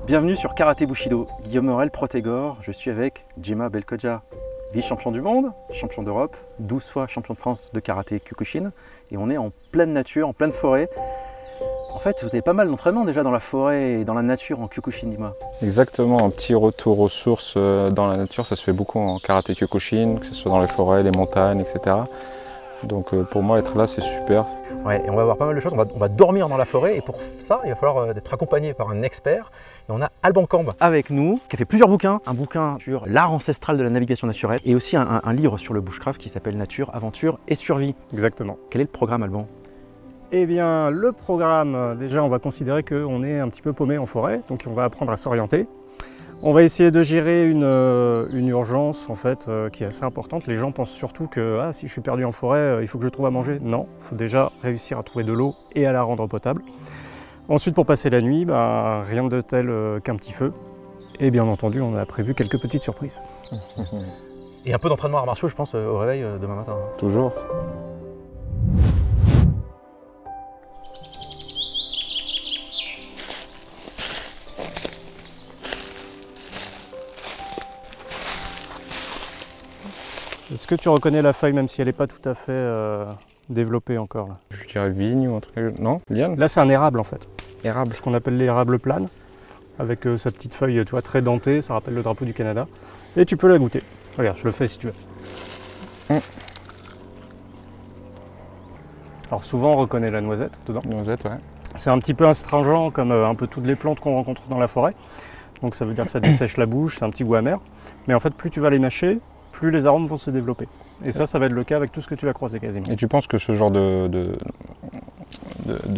Bienvenue sur Karaté Bushido, Guillaume Morel, Protégor. Je suis avec Djema Belkodja, vice-champion du monde, champion d'Europe, 12 fois champion de France de karaté Kyokushin. Et on est en pleine nature, en pleine forêt. En fait, vous avez pas mal d'entraînement déjà dans la forêt et dans la nature en Kyokushin, dis-moi. Exactement, un petit retour aux sources dans la nature, ça se fait beaucoup en karaté Kyokushin, que ce soit dans les forêts, les montagnes, etc. Donc pour moi, être là, c'est super. Ouais, et on va voir pas mal de choses. On va dormir dans la forêt et pour ça, il va falloir être accompagné par un expert. Et on a Alban Cambe avec nous, qui a fait plusieurs bouquins. Un bouquin sur l'art ancestral de la navigation naturelle et aussi un livre sur le bushcraft qui s'appelle Nature, Aventure et Survie. Exactement. Quel est le programme, Alban? Eh bien, le programme, déjà, on va considérer qu'on est un petit peu paumé en forêt, donc on va apprendre à s'orienter. On va essayer de gérer une urgence, en fait, qui est assez importante. Les gens pensent surtout que si je suis perdu en forêt, il faut que je trouve à manger. Non, il faut déjà réussir à trouver de l'eau et à la rendre potable. Ensuite, pour passer la nuit, rien de tel qu'un petit feu. Et bien entendu, on a prévu quelques petites surprises. Et un peu d'entraînement arts martiaux, je pense, au réveil demain matin. Toujours. Est-ce que tu reconnais la feuille, même si elle n'est pas tout à fait développée encore là? Je dirais vigne ou un truc. Non, liane. Là, c'est un érable en fait. Érable. Ce qu'on appelle l'érable plane, avec sa petite feuille, tu vois, très dentée, ça rappelle le drapeau du Canada. Et tu peux la goûter. Regarde, je le fais si tu veux. Alors souvent, on reconnaît la noisette dedans. Noisette, ouais. C'est un petit peu astringent, comme un peu toutes les plantes qu'on rencontre dans la forêt. Donc ça veut dire que ça dessèche la bouche, c'est un petit goût amer. Mais en fait, plus tu vas les mâcher, plus les arômes vont se développer. Et ça va être le cas avec tout ce que tu vas croiser quasiment. Et tu penses que ce genre de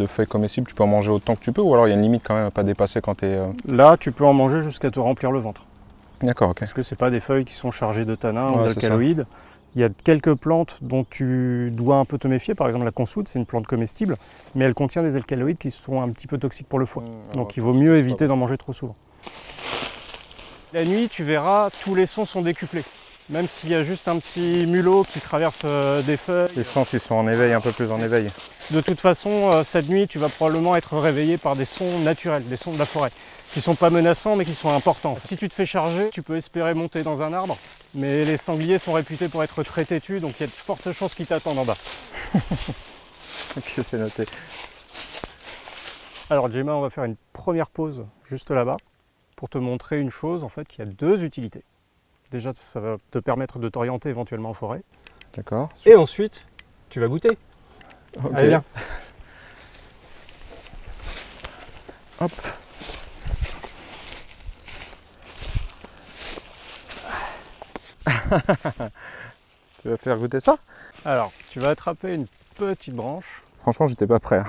feuilles comestibles, tu peux en manger autant que tu peux, ou alors il y a une limite quand même à pas dépasser quand tu es... Là, tu peux en manger jusqu'à te remplir le ventre. D'accord, ok. Parce que c'est pas des feuilles qui sont chargées de tanins ou Ouais, d'alcaloïdes. Il y a quelques plantes dont tu dois un peu te méfier. Par exemple, la consoude, c'est une plante comestible, mais elle contient des alcaloïdes qui sont un petit peu toxiques pour le foie. Donc il vaut mieux éviter d'en manger trop souvent. La nuit, tu verras, tous les sons sont décuplés. Même s'il y a juste un petit mulot qui traverse des feuilles. Les sens, ils sont en éveil, un peu plus en éveil. De toute façon, cette nuit, tu vas probablement être réveillé par des sons naturels, des sons de la forêt, qui ne sont pas menaçants, mais qui sont importants. Si tu te fais charger, tu peux espérer monter dans un arbre, mais les sangliers sont réputés pour être très têtus, donc il y a de fortes chances qu'ils t'attendent en bas. Ok, c'est noté. Alors Djema, on va faire une première pause juste là-bas, pour te montrer une chose, en fait, qui a deux utilités. Déjà, ça va te permettre de t'orienter éventuellement en forêt. D'accord. Et ensuite, tu vas goûter. Okay. Allez, viens. Hop. Tu vas faire goûter ça? Alors, tu vas attraper une petite branche. Franchement, j'étais pas prêt.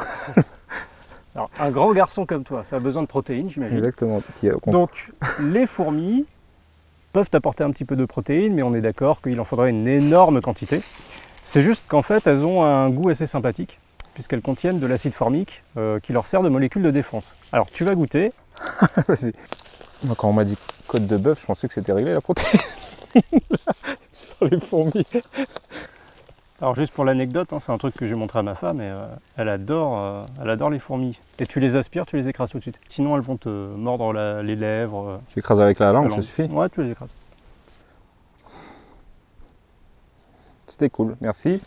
Alors, un grand garçon comme toi, ça a besoin de protéines, j'imagine. Exactement. Donc, les fourmis peuvent apporter un petit peu de protéines, mais on est d'accord qu'il en faudrait une énorme quantité. C'est juste qu'en fait, elles ont un goût assez sympathique, puisqu'elles contiennent de l'acide formique qui leur sert de molécule de défense. Alors, tu vas goûter. Vas-y. Moi, quand on m'a dit côte de bœuf, je pensais que c'était réglé la protéine. Sur les fourmis. Alors, juste pour l'anecdote, c'est un truc que j'ai montré à ma femme, et elle adore les fourmis. Et tu les aspires, tu les écrases tout de suite. Sinon, elles vont te mordre les lèvres. Tu écrases avec la langue, ça suffit? Ouais, tu les écrases. C'était cool, merci.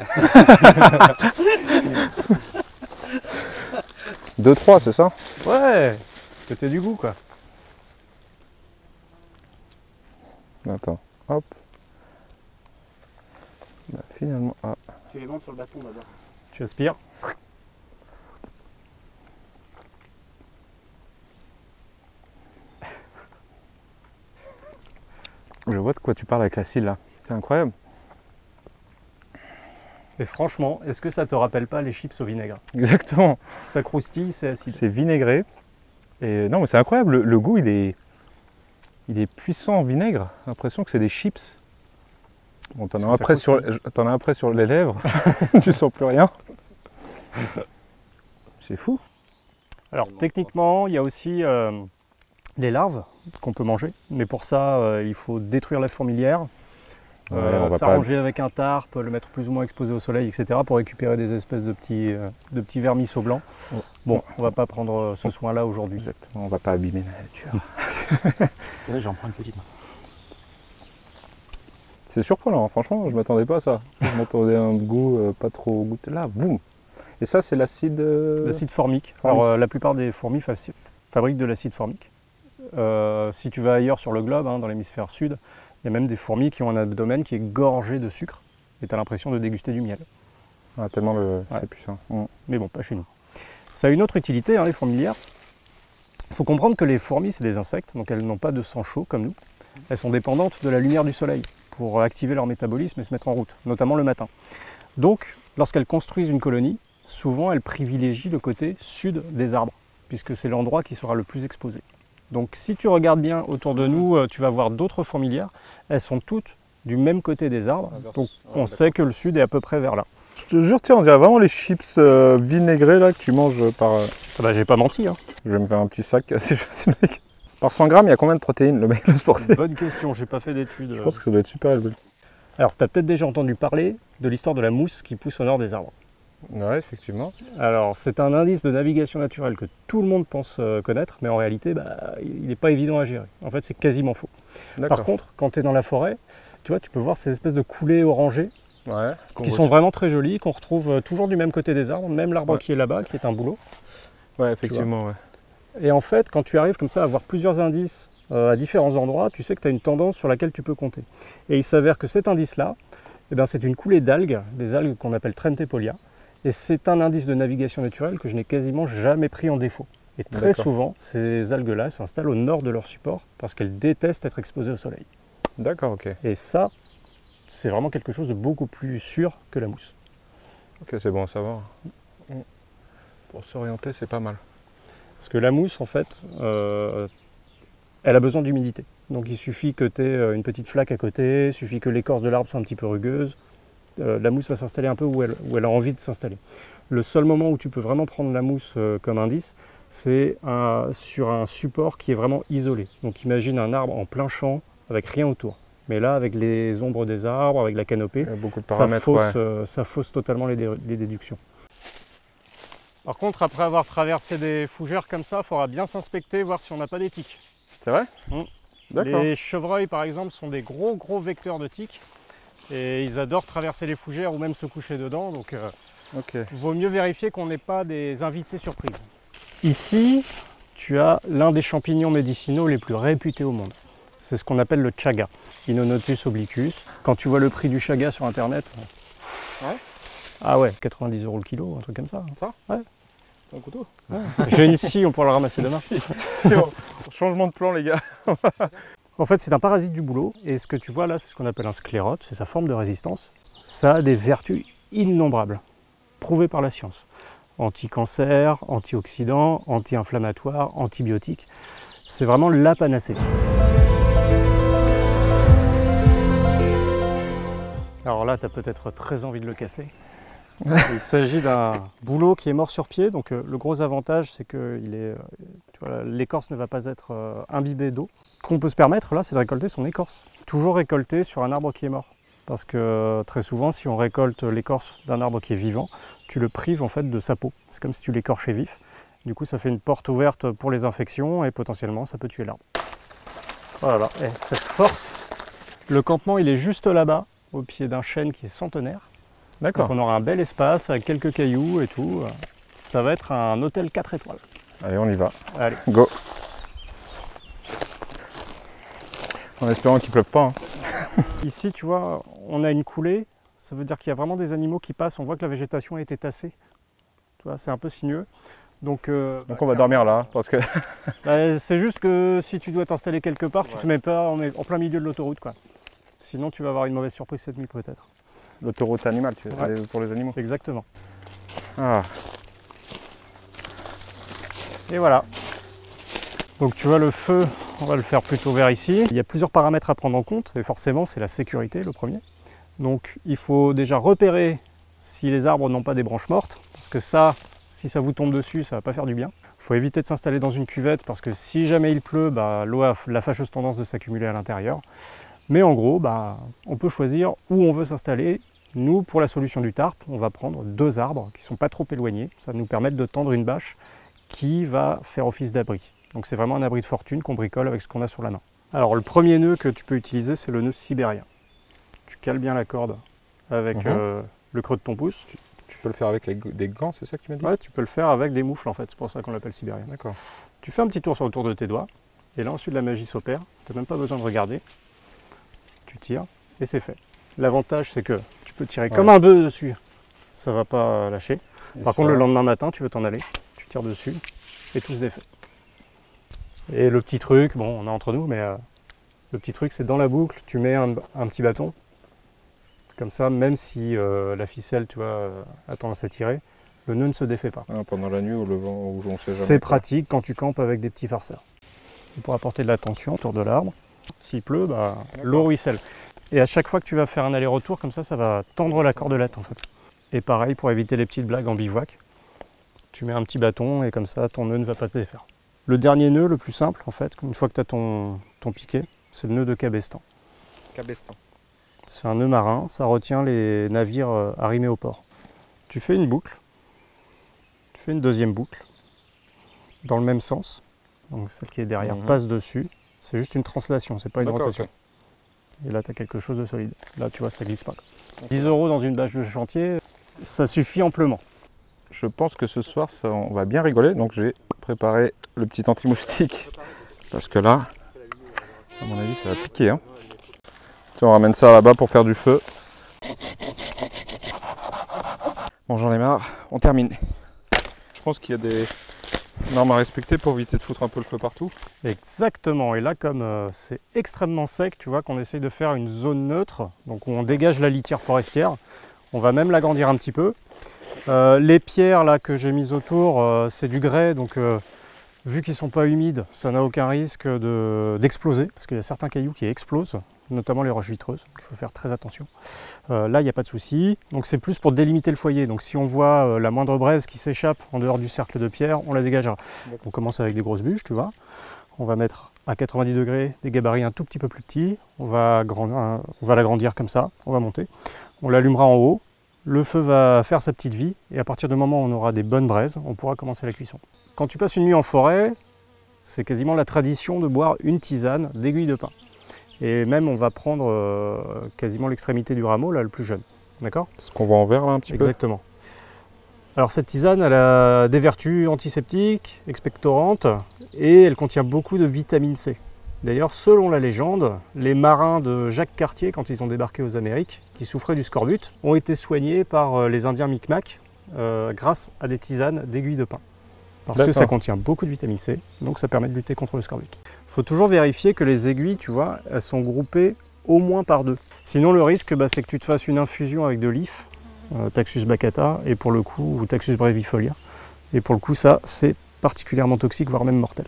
2-3, c'est ça? Ouais, que t'aies du goût, quoi. Attends, hop. Bah, finalement, Tu les montes sur le bâton d'abord. Tu aspires. Je vois de quoi tu parles avec la cile là. C'est incroyable. Et franchement, est-ce que ça te rappelle pas les chips au vinaigre? Exactement. Ça croustille, c'est acide. C'est vinaigré. Et non, mais c'est incroyable. Le goût, il est puissant en vinaigre. J'ai l'impression que c'est des chips. Bon, t'en as après sur les lèvres. Tu sens plus rien. C'est fou. Alors techniquement, il y a aussi les larves qu'on peut manger. Mais pour ça, il faut détruire la fourmilière. on va s'arranger avec un tarp, le mettre plus ou moins exposé au soleil, etc. pour récupérer des espèces de petits vermisseaux blancs. Bon, on va pas prendre ce soin-là aujourd'hui. Exactement, on va pas abîmer la nature. Et là, j'en prends une petite. C'est surprenant, franchement, je m'attendais pas à ça. Je m'attendais à un goût pas trop goûté. Là, boum. Et ça, c'est l'acide... L'acide formique. Alors, la plupart des fourmis fabriquent de l'acide formique. Si tu vas ailleurs sur le globe, dans l'hémisphère sud, il y a même des fourmis qui ont un abdomen qui est gorgé de sucre et tu as l'impression de déguster du miel. Ah, tellement c'est puissant. Mais bon, pas chez nous. Ça a une autre utilité, les fourmilières. Il faut comprendre que les fourmis, c'est des insectes, donc elles n'ont pas de sang chaud comme nous. Elles sont dépendantes de la lumière du soleil pour activer leur métabolisme et se mettre en route, notamment le matin. Donc, lorsqu'elles construisent une colonie, souvent elles privilégient le côté sud des arbres, puisque c'est l'endroit qui sera le plus exposé. Donc si tu regardes bien autour de nous, tu vas voir d'autres fourmilières. Elles sont toutes du même côté des arbres, donc on sait que le sud est à peu près vers là. Je te jure, tiens, on dirait vraiment les chips vinaigrés là, que tu manges par... J'ai pas menti. Je vais me faire un petit sac assez facile, mec. Par 100 grammes, il y a combien de protéines le mec le sportif? Bonne question, j'ai pas fait d'études. Je pense que ça doit être super élevé. Alors tu as peut-être déjà entendu parler de l'histoire de la mousse qui pousse au nord des arbres. Ouais, effectivement. Alors, c'est un indice de navigation naturelle que tout le monde pense connaître, mais en réalité, il n'est pas évident à gérer. En fait, c'est quasiment faux. Par contre, quand tu es dans la forêt, tu vois, tu peux voir ces espèces de coulées orangées qui sont vraiment très jolies, qu'on retrouve toujours du même côté des arbres, même l'arbre qui est là-bas, qui est un bouleau. Ouais, effectivement, ouais. Et en fait, quand tu arrives comme ça à voir plusieurs indices à différents endroits, tu sais que tu as une tendance sur laquelle tu peux compter. Et il s'avère que cet indice-là, c'est une coulée d'algues, des algues qu'on appelle Trentepolia. Et c'est un indice de navigation naturelle que je n'ai quasiment jamais pris en défaut. Et très souvent, ces algues-là s'installent au nord de leur support parce qu'elles détestent être exposées au soleil. D'accord, ok. Et ça, c'est vraiment quelque chose de beaucoup plus sûr que la mousse. Ok, c'est bon à savoir. Pour s'orienter, c'est pas mal. Parce que la mousse, en fait, elle a besoin d'humidité. Donc il suffit que tu aies une petite flaque à côté, il suffit que l'écorce de l'arbre soit un petit peu rugueuse. La mousse va s'installer un peu où elle a envie de s'installer. Le seul moment où tu peux vraiment prendre la mousse comme indice, c'est sur un support qui est vraiment isolé. Donc imagine un arbre en plein champ avec rien autour. Mais là, avec les ombres des arbres, avec la canopée, beaucoup de paramètres, ça fausse totalement les déductions. Par contre, après avoir traversé des fougères comme ça, il faudra bien s'inspecter, voir si on n'a pas des tiques. C'est vrai ? D'accord. Les chevreuils, par exemple, sont des gros vecteurs de tiques. Et ils adorent traverser les fougères ou même se coucher dedans, donc vaut mieux vérifier qu'on n'ait pas des invités surprises. Ici, tu as l'un des champignons médicinaux les plus réputés au monde. C'est ce qu'on appelle le chaga, Inonotus obliquus. Quand tu vois le prix du chaga sur internet, ah ouais, 90 € le kilo, un truc comme ça. Ça ? Ouais. Un couteau ? J'ai une scie, on pourra le ramasser demain. Changement de plan, les gars. En fait, c'est un parasite du bouleau, et ce que tu vois là, c'est ce qu'on appelle un sclérote, c'est sa forme de résistance. Ça a des vertus innombrables, prouvées par la science. Anti-cancer, antioxydant, anti-inflammatoire, antibiotique. C'est vraiment la panacée. Alors là, tu as peut-être très envie de le casser. Il s'agit d'un bouleau qui est mort sur pied, donc le gros avantage, c'est que l'écorce ne va pas être imbibée d'eau. Ce qu'on peut se permettre là, c'est de récolter son écorce. Toujours récolter sur un arbre qui est mort. Parce que très souvent, si on récolte l'écorce d'un arbre qui est vivant, tu le prives en fait de sa peau. C'est comme si tu l'écorchais vif. Du coup, ça fait une porte ouverte pour les infections et potentiellement, ça peut tuer l'arbre. Voilà, et cette force, le campement, il est juste là-bas, au pied d'un chêne qui est centenaire. D'accord. Donc on aura un bel espace avec quelques cailloux et tout. Ça va être un hôtel 4 étoiles. Allez, on y va. Allez. Go. En espérant qu'il ne pleuve pas. Ici, tu vois, on a une coulée. Ça veut dire qu'il y a vraiment des animaux qui passent. On voit que la végétation a été tassée. Tu vois, c'est un peu sinueux. Donc on va dormir là, parce que... c'est juste que si tu dois t'installer quelque part, tu ne te mets pas en plein milieu de l'autoroute, quoi. Sinon, tu vas avoir une mauvaise surprise cette nuit, peut-être. L'autoroute animale, pour les animaux. Exactement. Ah. Et voilà. Donc tu vois, le feu, on va le faire plutôt vers ici. Il y a plusieurs paramètres à prendre en compte, et forcément, c'est la sécurité, le premier. Donc il faut déjà repérer si les arbres n'ont pas des branches mortes, parce que ça, si ça vous tombe dessus, ça ne va pas faire du bien. Il faut éviter de s'installer dans une cuvette, parce que si jamais il pleut, l'eau a la fâcheuse tendance de s'accumuler à l'intérieur. Mais en gros, bah, on peut choisir où on veut s'installer. Nous, pour la solution du tarp, on va prendre 2 arbres qui ne sont pas trop éloignés. Ça va nous permettre de tendre une bâche qui va faire office d'abri. Donc c'est vraiment un abri de fortune qu'on bricole avec ce qu'on a sur la main. Alors le premier nœud que tu peux utiliser, c'est le nœud sibérien. Tu cales bien la corde avec le creux de ton pouce. Tu peux le faire avec des gants, c'est ça que tu m'as dit? Ouais, tu peux le faire avec des moufles en fait, c'est pour ça qu'on l'appelle sibérien. D'accord. Tu fais un petit tour sur le tour de tes doigts, et là ensuite la magie s'opère, tu n'as même pas besoin de regarder. Tu tires, et c'est fait. L'avantage c'est que tu peux tirer comme un bœuf dessus, ça va pas lâcher. Par contre le lendemain matin, tu veux t'en aller, tu tires dessus, et tout se défait. Et le petit truc, bon on est entre nous, mais le petit truc c'est dans la boucle, tu mets un petit bâton. Comme ça, même si la ficelle, tu vois, a tendance à tirer, le nœud ne se défait pas. Ah, pendant la nuit ou le vent, où on sait jamais. C'est pratique quand tu campes avec des petits farceurs. Pour apporter de la tension autour de l'arbre, s'il pleut, bah, l'eau ruisselle. Et à chaque fois que tu vas faire un aller-retour, comme ça va tendre la cordelette en fait. Et pareil, pour éviter les petites blagues en bivouac, tu mets un petit bâton et comme ça, ton nœud ne va pas se défaire. Le dernier nœud, le plus simple en fait, une fois que tu as ton piquet, c'est le nœud de cabestan. Cabestan. C'est un nœud marin, ça retient les navires arrimés au port. Tu fais une boucle, tu fais une deuxième boucle, dans le même sens. Donc celle qui est derrière passe dessus. C'est juste une translation, c'est pas une rotation. Okay. Et là, tu as quelque chose de solide. Là, tu vois, ça glisse pas. 10 € dans une bâche de chantier, ça suffit amplement. Je pense que ce soir, on va bien rigoler. Donc j'ai préparé le petit anti-moustique. Parce que là, à mon avis, ça va piquer. Hein. On ramène ça là-bas pour faire du feu. Bon, j'en ai marre, on termine. Je pense qu'il y a des normes à respecter pour éviter de foutre un peu le feu partout. Exactement, et là comme c'est extrêmement sec, tu vois qu'on essaye de faire une zone neutre, donc où on dégage la litière forestière. On va même l'agrandir un petit peu. Les pierres là que j'ai mises autour, c'est du grès, donc vu qu'ils ne sont pas humides, ça n'a aucun risque d'exploser, parce qu'il y a certains cailloux qui explosent, notamment les roches vitreuses, il faut faire très attention. Là, il n'y a pas de souci. Donc c'est plus pour délimiter le foyer. Donc si on voit la moindre braise qui s'échappe en dehors du cercle de pierre, on la dégagera. On commence avec des grosses bûches, tu vois. On va mettre à 90 degrés des gabarits un tout petit peu plus petits. On va l'agrandir comme ça, on va monter. On l'allumera en haut. Le feu va faire sa petite vie et à partir du moment où on aura des bonnes braises, on pourra commencer la cuisson. Quand tu passes une nuit en forêt, c'est quasiment la tradition de boire une tisane d'aiguille de pin. Et même on va prendre quasiment l'extrémité du rameau, là le plus jeune. D'accord ? Ce qu'on voit en vert là un petit peu. Exactement. Alors cette tisane, elle a des vertus antiseptiques, expectorantes, et elle contient beaucoup de vitamine C. D'ailleurs, selon la légende, les marins de Jacques Cartier, quand ils ont débarqué aux Amériques, qui souffraient du scorbut, ont été soignés par les Indiens Micmac grâce à des tisanes d'aiguille de pin. Parce que ça contient beaucoup de vitamine C, donc ça permet de lutter contre le scorbut. Il faut toujours vérifier que les aiguilles, tu vois, elles sont groupées au moins par 2. Sinon, le risque, c'est que tu te fasses une infusion avec de l'if, Taxus baccata, et pour le coup, ou Taxus brevifolia. Et pour le coup, ça, c'est particulièrement toxique, voire même mortel.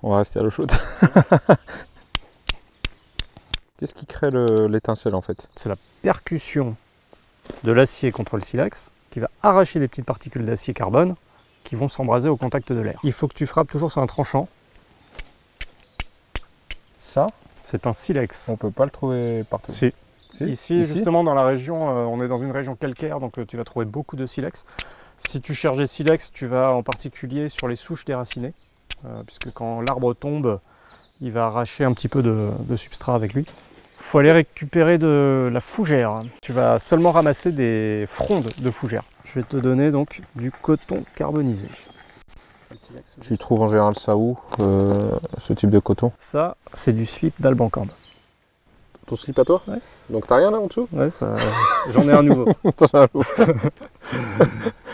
On va rester à l'eau chaude. Qu'est-ce qui crée l'étincelle en fait? C'est la percussion de l'acier contre le silex qui va arracher des petites particules d'acier carbone qui vont s'embraser au contact de l'air. Il faut que tu frappes toujours sur un tranchant. Ça, c'est un silex. On peut pas le trouver partout. Si. Ici, justement, dans la région, on est dans une région calcaire, donc tu vas trouver beaucoup de silex. Si tu cherches des silex, tu vas en particulier sur les souches déracinées, puisque quand l'arbre tombe, il va arracher un petit peu de substrat avec lui. Il faut aller récupérer de la fougère. Tu vas seulement ramasser des frondes de fougère. Je vais te donner donc du coton carbonisé. Tu trouves en général ça où, ce type de coton? Ça, c'est du slip d'Albancambe. Ton slip à toi? Ouais. Donc t'as rien là en dessous? Ouais, j'en ai un nouveau.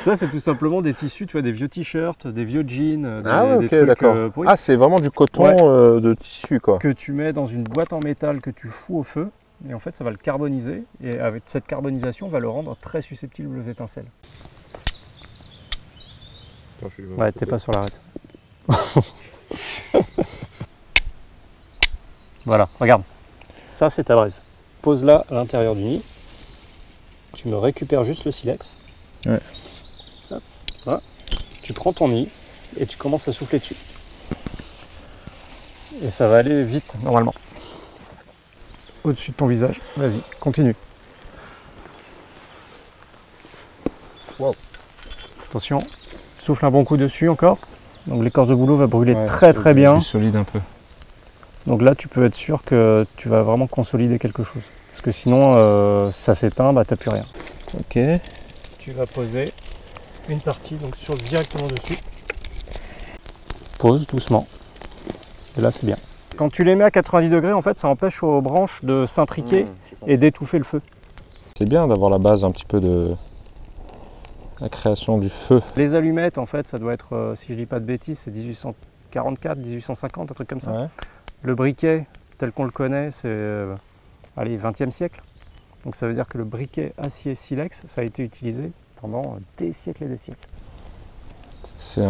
Ça, c'est tout simplement des tissus, tu vois, des vieux t-shirts, des vieux jeans, des trucs d'accord. Ah, c'est vraiment du coton de tissu, quoi. Que tu mets dans une boîte en métal que tu fous au feu, et en fait, ça va le carboniser, et avec cette carbonisation, va le rendre très susceptible aux étincelles. Ouais, t'es pas sur l'arête. Voilà, regarde. Ça, c'est ta braise. Pose-la à l'intérieur du nid. Tu me récupères juste le silex. Ouais. Hop, voilà. Tu prends ton nid et tu commences à souffler dessus. Et ça va aller vite, normalement. au-dessus de ton visage. Vas-y, continue. Wow. Attention, souffle un bon coup dessus encore. Donc l'écorce de bouleau va brûler très bien. Plus solide un peu. Donc là, tu peux être sûr que tu vas vraiment consolider quelque chose. Parce que sinon, ça s'éteint, bah, tu n'as plus rien. Ok. Tu vas poser une partie donc directement dessus. Pose doucement. Et là, c'est bien. Quand tu les mets à 90 degrés, en fait, ça empêche aux branches de s'intriquer et d'étouffer le feu. C'est bien d'avoir la base un petit peu de la création du feu. Les allumettes, en fait, ça doit être, si je dis pas de bêtises, c'est 1844, 1850, un truc comme ça. Ouais. Le briquet, tel qu'on le connaît, c'est allez, 20e siècle. Donc ça veut dire que le briquet acier silex, ça a été utilisé pendant des siècles et des siècles. C'est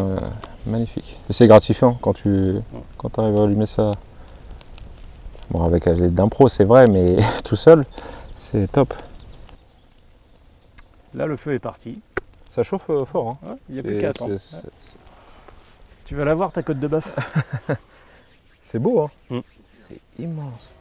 magnifique. Et c'est gratifiant quand tu arrives à allumer ça. Bon, avec l'aide d'un pro, c'est vrai, mais tout seul, c'est top. Là, le feu est parti. Ça chauffe fort. Hein. Ouais, il n'y a plus qu'à attendre. Tu vas la voir, ta côte de bœuf. C'est beau, hein. Mm. C'est immense.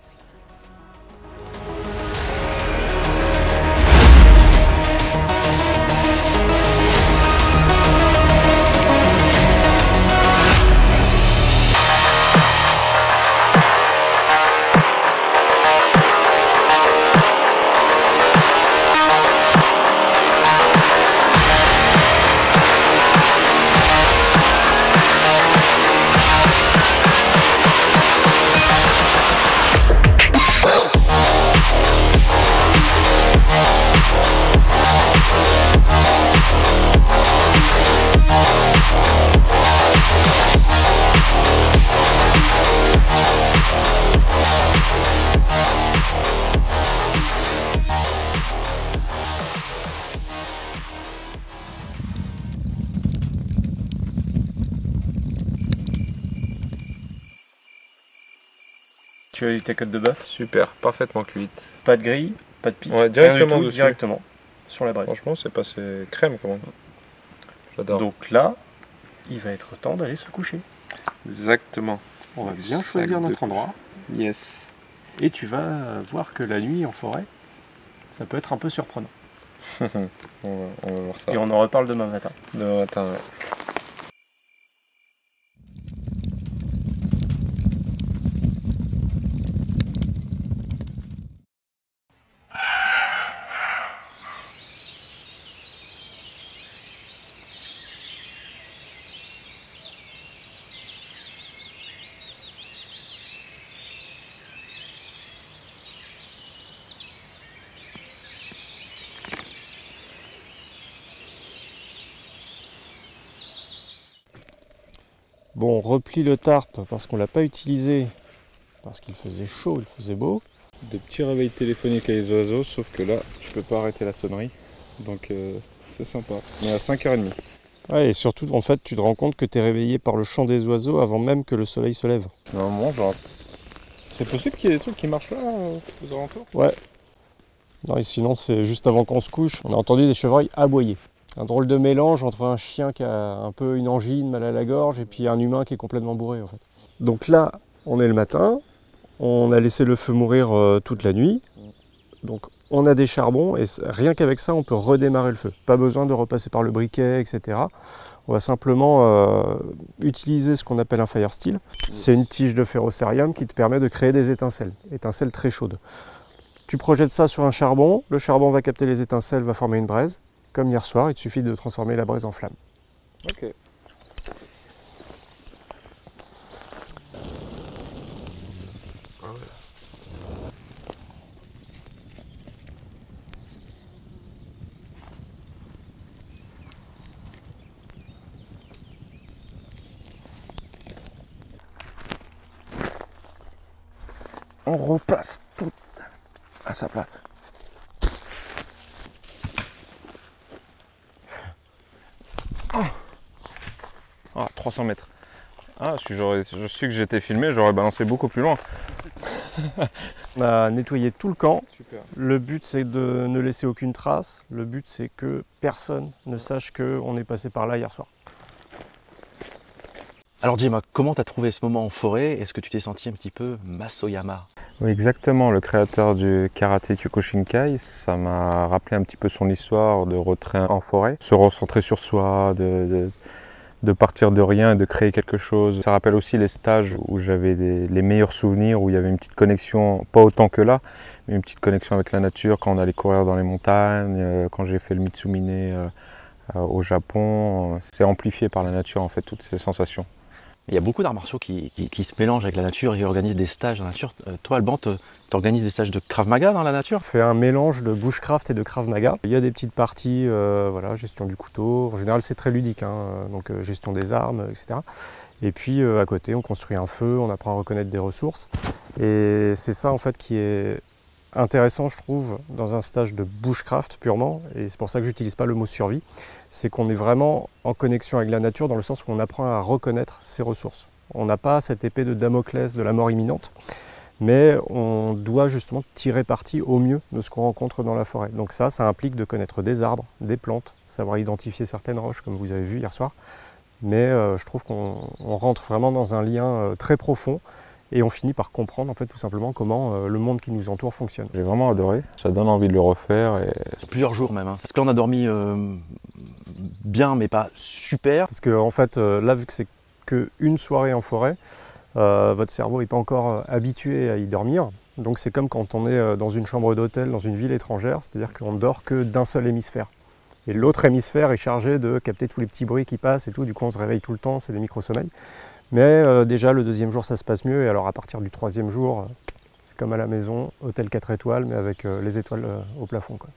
Tu as eu ta côte de bœuf. Super, parfaitement cuite. Pas de grille, pas de pique. Ouais, directement dessus. Directement sur la braise. Franchement, c'est passé crème, comment. J'adore. Donc là, il va être temps d'aller se coucher. Exactement. On va bien choisir notre endroit. Yes. Et tu vas voir que la nuit en forêt, ça peut être un peu surprenant. on va voir ça. Et on en reparle demain matin. Demain matin, ouais. Bon, on replie le tarp parce qu'on ne l'a pas utilisé, parce qu'il faisait chaud, il faisait beau. Des petits réveils téléphoniques à les oiseaux, sauf que là, tu peux pas arrêter la sonnerie. Donc c'est sympa. On est à 5h30. Ouais, et surtout, en fait, tu te rends compte que tu es réveillé par le chant des oiseaux avant même que le soleil se lève. Normalement, genre... C'est possible qu'il y ait des trucs qui marchent là, aux alentours? Ouais. Non, et sinon, c'est juste avant qu'on se couche, on a entendu des chevreuils aboyer. Un drôle de mélange entre un chien qui a un peu une angine, mal à la gorge, et puis un humain qui est complètement bourré, en fait. Donc là, on est le matin, on a laissé le feu mourir toute la nuit. Donc on a des charbons, et rien qu'avec ça, on peut redémarrer le feu. Pas besoin de repasser par le briquet, etc. On va simplement utiliser ce qu'on appelle un fire steel. C'est une tige de ferrocérium qui te permet de créer des étincelles très chaudes. Tu projettes ça sur un charbon, le charbon va capter les étincelles, va former une braise. Comme hier soir, il te suffit de transformer la braise en flamme. Ok. On replace tout à sa place. Ah, 300 mètres. Ah, si je su que j'étais filmé, j'aurais balancé beaucoup plus loin. On a nettoyé tout le camp. Super. Le but, c'est de ne laisser aucune trace. Le but, c'est que personne ne sache qu'on est passé par là hier soir. Alors Jima, comment t'as trouvé ce moment en forêt? Est-ce que tu t'es senti un petit peu Masoyama? Oui, exactement, le créateur du karaté Kyokushinkai, ça m'a rappelé un petit peu son histoire de retrait en forêt, se recentrer sur soi, de partir de rien et de créer quelque chose. Ça rappelle aussi les stages où j'avais les meilleurs souvenirs, où il y avait une petite connexion, pas autant que là, mais une petite connexion avec la nature, quand on allait courir dans les montagnes, quand j'ai fait le Mitsumine au Japon. C'est amplifié par la nature en fait, toutes ces sensations. Il y a beaucoup d'arts martiaux qui se mélangent avec la nature et organisent des stages dans la nature. Toi, Alban, tu organises des stages de Krav Maga dans la nature? On fait un mélange de bushcraft et de Krav Maga. Il y a des petites parties, voilà, gestion du couteau. En général, c'est très ludique, hein, donc gestion des armes, etc. Et puis à côté, on construit un feu, on apprend à reconnaître des ressources. Et c'est ça en fait qui est intéressant, je trouve, dans un stage de bushcraft purement, et c'est pour ça que j'utilise pas le mot survie, c'est qu'on est vraiment en connexion avec la nature dans le sens où on apprend à reconnaître ses ressources. On n'a pas cette épée de Damoclès de la mort imminente, mais on doit justement tirer parti au mieux de ce qu'on rencontre dans la forêt. Donc ça implique de connaître des arbres, des plantes, savoir identifier certaines roches comme vous avez vu hier soir, mais je trouve qu'on rentre vraiment dans un lien très profond. Et on finit par comprendre en fait tout simplement comment le monde qui nous entoure fonctionne. J'ai vraiment adoré, ça donne envie de le refaire. Plusieurs jours même, hein. Parce que là on a dormi bien mais pas super. Parce que en fait là vu que c'est qu'une soirée en forêt, votre cerveau n'est pas encore habitué à y dormir. Donc c'est comme quand on est dans une chambre d'hôtel dans une ville étrangère, c'est-à-dire qu'on ne dort que d'un seul hémisphère. Et l'autre hémisphère est chargé de capter tous les petits bruits qui passent et tout, du coup on se réveille tout le temps, c'est des micro-sommeils. Mais déjà le deuxième jour ça se passe mieux, et alors à partir du troisième jour, c'est comme à la maison, hôtel 4 étoiles mais avec les étoiles au plafond, quoi.